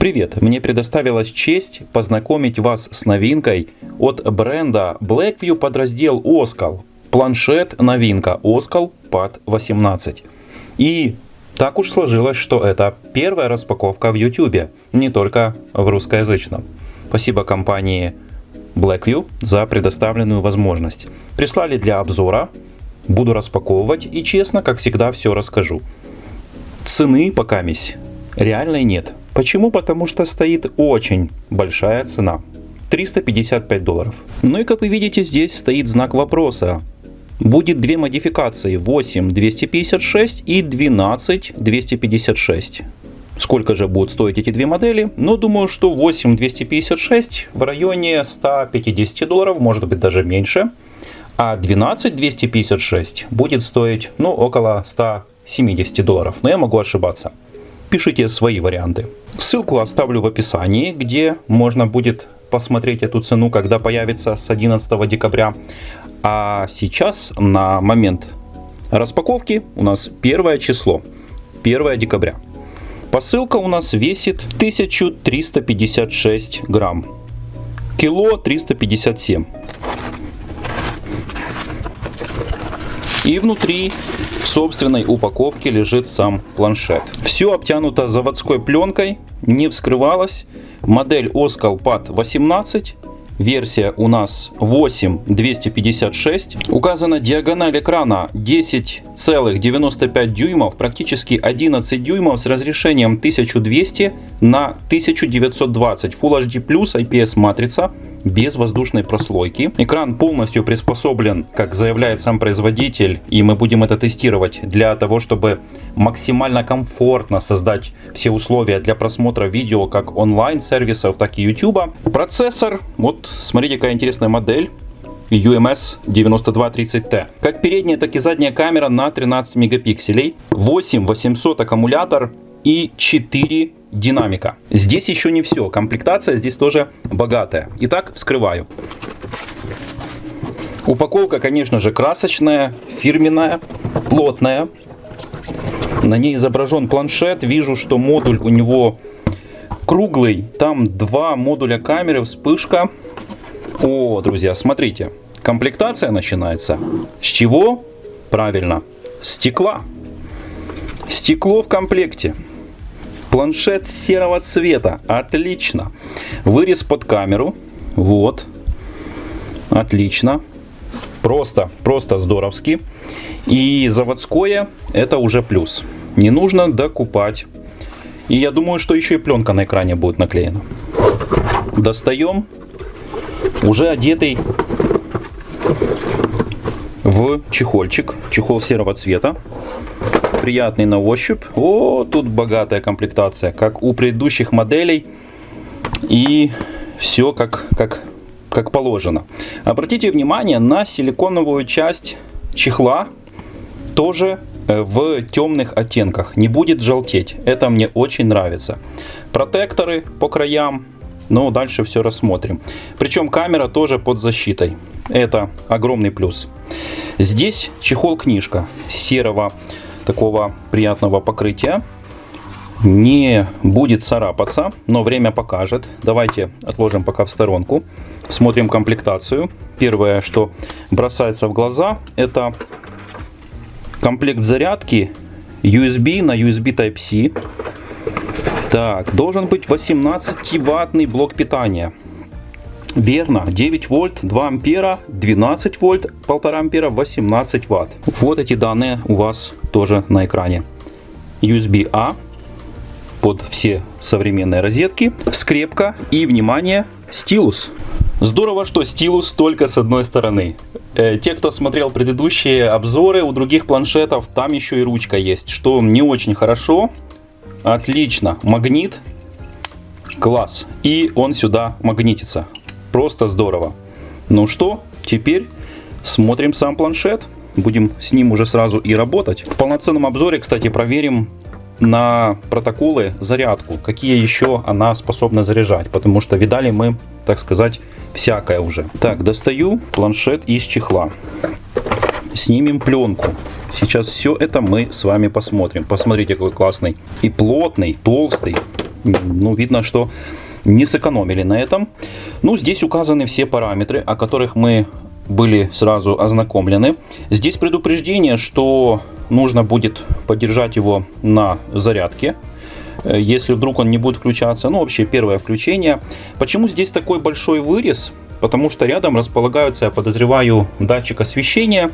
Привет! Мне предоставилась честь познакомить вас с новинкой от бренда Blackview подраздел Oskal. Планшет новинка Oskal Pad 18. И так уж сложилось, что это первая распаковка в YouTube, не только в русскоязычном. Спасибо компании Blackview за предоставленную возможность. Прислали для обзора, буду распаковывать и честно, как всегда, все расскажу. Цены покамись реальной нет. Почему? Потому что стоит очень большая цена. $355. Ну и как вы видите, здесь стоит знак вопроса. Будет две модификации: 8-256 и 12-256. Сколько же будут стоить эти две модели? Ну, думаю, что 8-256 в районе $150, может быть даже меньше. А 12-256 будет стоить, ну, около $170. Но я могу ошибаться. Пишите свои варианты. Ссылку оставлю в описании, где можно будет посмотреть эту цену, когда появится с 11 декабря. А сейчас, на момент распаковки, у нас первое число, 1 декабря. Посылка у нас весит 1356 грамм. Кило 357. И внутри в собственной упаковке лежит сам планшет. Все обтянуто заводской пленкой, не вскрывалось. Модель Oskal Pad 18. Версия у нас 8-256. Указана диагональ экрана 10,95 дюймов, практически 11 дюймов с разрешением 1200 на 1920. Full HD+, IPS матрица, без воздушной прослойки. Экран полностью приспособлен, как заявляет сам производитель, и мы будем это тестировать, для того, чтобы максимально комфортно создать все условия для просмотра видео как онлайн-сервисов, так и YouTube. Процессор, вот смотрите, какая интересная модель. UMS 9230T. Как передняя, так и задняя камера на 13 мегапикселей. 8800 аккумулятор и 4 динамика. Здесь еще не все. Комплектация здесь тоже богатая. Итак, вскрываю. Упаковка, конечно же, красочная, фирменная, плотная. На ней изображен планшет. Вижу, что модуль у него круглый. Там два модуля камеры, вспышка. О, друзья, смотрите. Комплектация начинается с чего? Правильно, с стекла. Стекло в комплекте. Планшет серого цвета. Отлично. Вырез под камеру. Вот. Отлично. Просто здоровски. И заводское — это уже плюс. Не нужно докупать. И я думаю, что еще и пленка на экране будет наклеена. Достаем. Уже одетый в чехольчик. Чехол серого цвета. Приятный на ощупь. О, тут богатая комплектация, как у предыдущих моделей. И все как положено. Обратите внимание на силиконовую часть чехла. Тоже в темных оттенках. Не будет желтеть. Это мне очень нравится. Протекторы по краям. Но дальше все рассмотрим. Причем камера тоже под защитой. Это огромный плюс. Здесь чехол-книжка серого такого приятного покрытия. Не будет царапаться, но время покажет. Давайте отложим пока в сторонку. Смотрим комплектацию. Первое, что бросается в глаза, это комплект зарядки USB на USB Type-C. Так, должен быть 18-ваттный блок питания. Верно, 9 вольт, 2 ампера, 12 вольт, 1,5 ампера, 18 ватт. Вот эти данные у вас тоже на экране. USB-A под все современные розетки, скрепка и, внимание, стилус. Здорово, что стилус только с одной стороны. Те, кто смотрел предыдущие обзоры у других планшетов, там еще и ручка есть, что не очень хорошо. Отлично. Магнит. Класс. И он сюда магнитится. Просто здорово. Ну что, теперь смотрим сам планшет. Будем с ним уже сразу и работать. В полноценном обзоре, кстати, проверим на протоколы зарядку. Какие еще она способна заряжать. Потому что видали мы, так сказать, всякое уже. Так, достаю планшет из чехла. снимем пленку. Сейчас все это мы с вами посмотрим. Посмотрите, какой классный и плотный, толстый. Ну, видно, что не сэкономили на этом. Ну, здесь указаны все параметры, о которых мы были сразу ознакомлены. Здесь предупреждение, что нужно будет подержать его на зарядке, если вдруг он не будет включаться. Ну, вообще, первое включение. Почему здесь такой большой вырез? Потому что рядом располагаются, я подозреваю, датчик освещения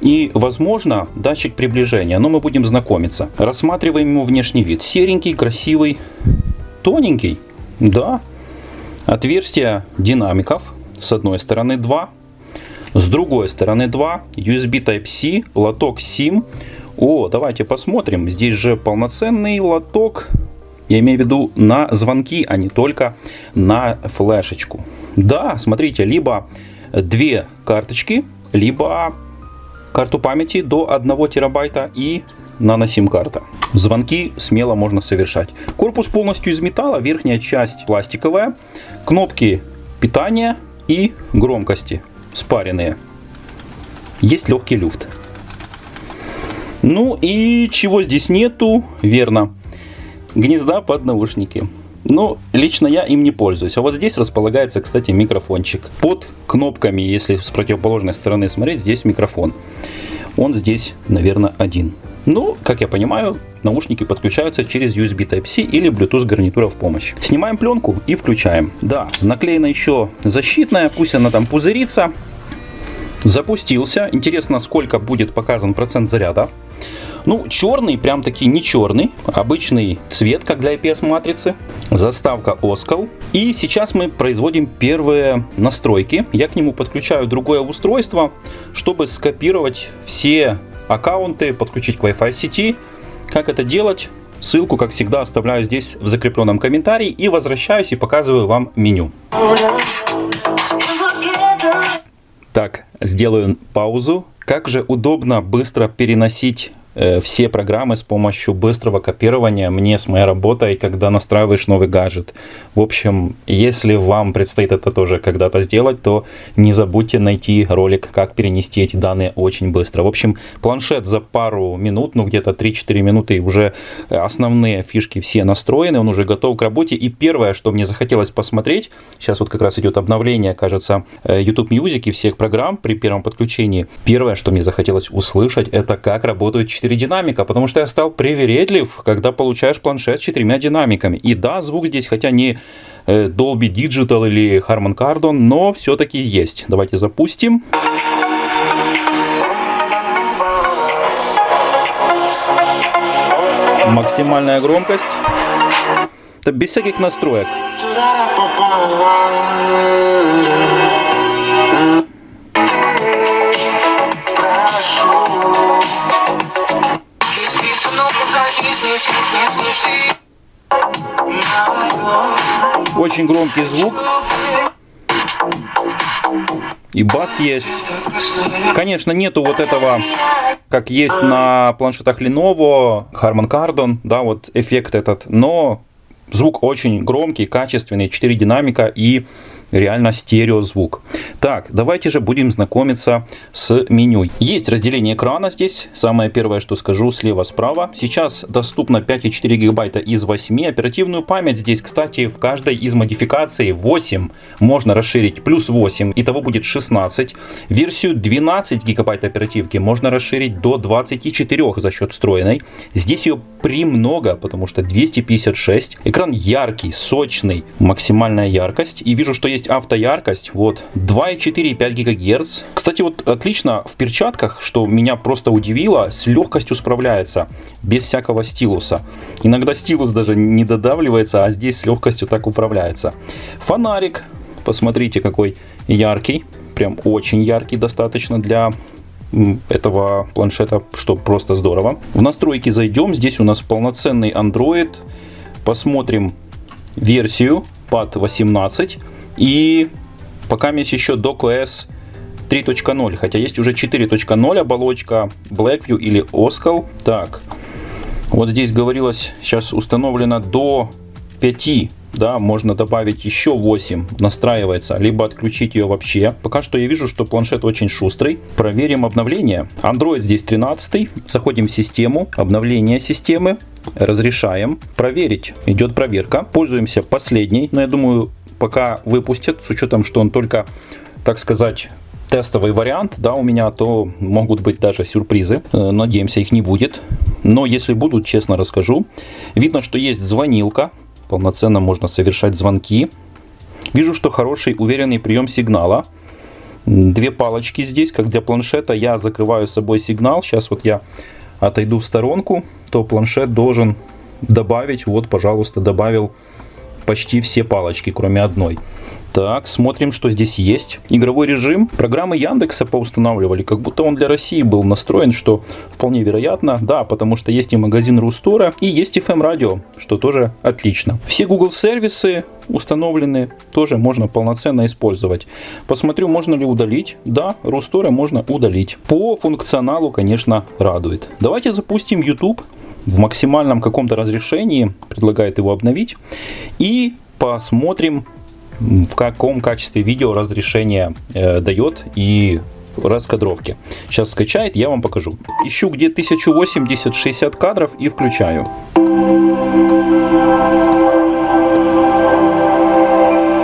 и, возможно, датчик приближения. Но мы будем знакомиться. Рассматриваем его внешний вид. Серенький, красивый, тоненький. Да. Отверстия динамиков. С одной стороны 2. С другой стороны 2. USB Type-C. Лоток SIM. О, давайте посмотрим. Здесь же полноценный лоток. Я имею в виду на звонки, а не только на флешечку. Да, смотрите, либо 2 карточки, либо карту памяти до 1 терабайта и нано-сим-карта. Звонки смело можно совершать. Корпус полностью из металла, верхняя часть пластиковая. Кнопки питания и громкости спаренные. Есть легкий люфт. Ну и чего здесь нету? Верно. Гнезда под наушники. Ну, лично я им не пользуюсь. А вот здесь располагается, кстати, микрофончик. Под кнопками, если с противоположной стороны смотреть, здесь микрофон. Он здесь, наверное, один. Ну, как я понимаю, наушники подключаются через USB Type-C или Bluetooth гарнитура в помощь. Снимаем пленку и включаем. Да, наклеена еще защитная, пусть она там пузырится. Запустился. Интересно, сколько будет показан процент заряда. Ну, черный, прям таки не черный. Обычный цвет, как для IPS-матрицы. Заставка Оскал. И сейчас мы производим первые настройки. Я к нему подключаю другое устройство, чтобы скопировать все аккаунты, подключить к Wi-Fi сети. Как это делать? Ссылку, как всегда, оставляю здесь в закрепленном комментарии. И возвращаюсь и показываю вам меню. Так, сделаю паузу. Как же удобно быстро переносить все программы с помощью быстрого копирования мне с моей работой, когда настраиваешь новый гаджет. В общем, если вам предстоит это тоже когда-то сделать, то не забудьте найти ролик, как перенести эти данные очень быстро. В общем, планшет за пару минут, ну где-то 3-4 минуты, уже основные фишки все настроены, он уже готов к работе. И первое, что мне захотелось посмотреть, сейчас вот как раз идет обновление, кажется, YouTube Music и всех программ при первом подключении. Первое, что мне захотелось услышать, это как работают 4 динамика, потому что я стал привередлив, когда получаешь планшет с 4 динамиками. И да, звук здесь, хотя не Dolby Digital или Harman Kardon, но все-таки есть. Давайте запустим. Максимальная громкость. Это без всяких настроек. Очень громкий звук. И бас есть. Конечно, нету вот этого, как есть на планшетах Lenovo, Harman Kardon, да, вот эффект этот. Но звук очень громкий, качественный, 4 динамика и реально стереозвук. Так, давайте же будем знакомиться с меню. Есть разделение экрана здесь. Самое первое, что скажу, слева-справа. Сейчас доступно 5,4 гигабайта из 8. Оперативную память здесь, кстати, в каждой из модификаций 8 можно расширить, плюс 8. Итого будет 16. Версию 12 гигабайт оперативки можно расширить до 24 за счет встроенной. Здесь ее премного, потому что 256. Экран яркий, сочный, максимальная яркость. И вижу, что есть автояркость, вот, 2,4 и 5 ГГц. Кстати, вот отлично в перчатках, что меня просто удивило, с легкостью справляется, без всякого стилуса. Иногда стилус даже не додавливается, а здесь с легкостью так управляется. Фонарик, посмотрите, какой яркий, прям очень яркий достаточно для этого планшета, что просто здорово. В настройки зайдем, здесь у нас полноценный Android, посмотрим версию под 18. И пока есть еще docOS 3.0, хотя есть уже 4.0 оболочка Blackview или Oskal. Так, вот здесь говорилось, сейчас установлено до 5 да, можно добавить еще 8, настраивается, либо отключить ее вообще. Пока что я вижу, что планшет очень шустрый. Проверим обновление. Android здесь 13. Заходим в систему, обновление системы, разрешаем. Проверить. Идет проверка. Пользуемся последней, но я думаю, пока выпустят, с учетом, что он только, так сказать, тестовый вариант, да, у меня, то могут быть даже сюрпризы. Надеемся, их не будет. Но если будут, честно расскажу. Видно, что есть звонилка. Полноценно можно совершать звонки. Вижу, что хороший уверенный прием сигнала. 2 палочки здесь, как для планшета. Я закрываю с собой сигнал. Сейчас вот я отойду в сторонку, то планшет должен добавить. Вот, пожалуйста, добавил почти все палочки, кроме одной. Так, смотрим, что здесь есть. Игровой режим. Программы Яндекса поустанавливали, как будто он для России был настроен, что вполне вероятно. Да, потому что есть и магазин Рустора, и есть FM радио, что тоже отлично. Все Google сервисы установлены, тоже можно полноценно использовать. Посмотрю, можно ли удалить. Да, Рустора можно удалить. По функционалу, конечно, радует. Давайте запустим YouTube в максимальном каком-то разрешении. Предлагает его обновить. И посмотрим, в каком качестве видео разрешение дает и раскадровки. Сейчас скачает, я вам покажу. Ищу где 1080-60 кадров и включаю.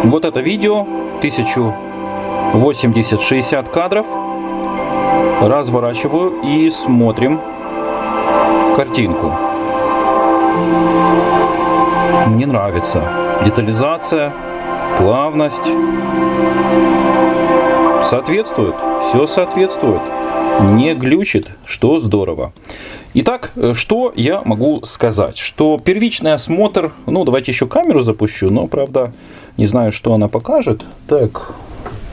Вот это видео 1080-60 кадров. Разворачиваю и смотрим картинку. Мне нравится детализация, плавность. Соответствует, все соответствует, не глючит, что здорово. Итак, что я могу сказать? Что первичный осмотр, ну давайте еще камеру запущу, но правда не знаю, что она покажет. Так,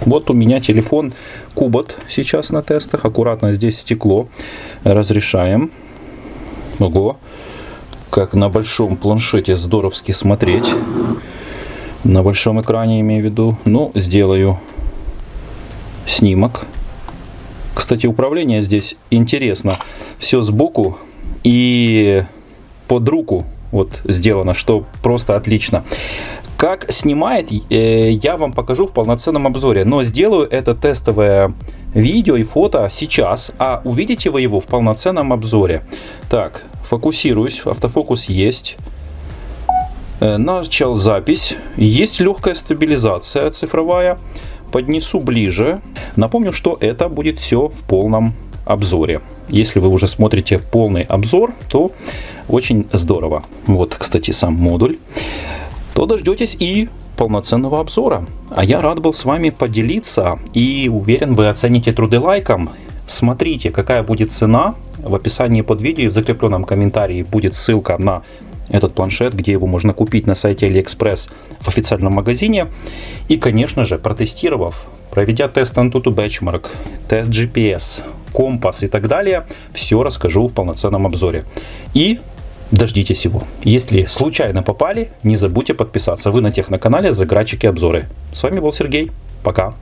вот у меня телефон Cubot сейчас на тестах, аккуратно здесь стекло, разрешаем. Ого, как на большом планшете здоровски смотреть. На большом экране имею в виду. Ну, сделаю снимок. Кстати, управление здесь интересно. Все сбоку и под руку вот сделано, что просто отлично. Как снимает, я вам покажу в полноценном обзоре. Но сделаю это тестовое видео и фото сейчас, а увидите вы его в полноценном обзоре. Так, фокусируюсь. Автофокус есть. Начал запись. Есть легкая стабилизация цифровая. Поднесу ближе. Напомню, что это будет все в полном обзоре. Если вы уже смотрите полный обзор, то очень здорово. Вот, кстати, сам модуль. То дождетесь и полноценного обзора. А я рад был с вами поделиться. И уверен, вы оцените труды лайком. Смотрите, какая будет цена. В описании под видео и в закрепленном комментарии будет ссылка на этот планшет, где его можно купить на сайте AliExpress в официальном магазине. И, конечно же, протестировав, проведя тест Antutu Benchmark, тест GPS, компас и так далее, все расскажу в полноценном обзоре. И дождитесь его. Если случайно попали, не забудьте подписаться. Вы на Техноканале Заградчики обзоры. С вами был Сергей. Пока.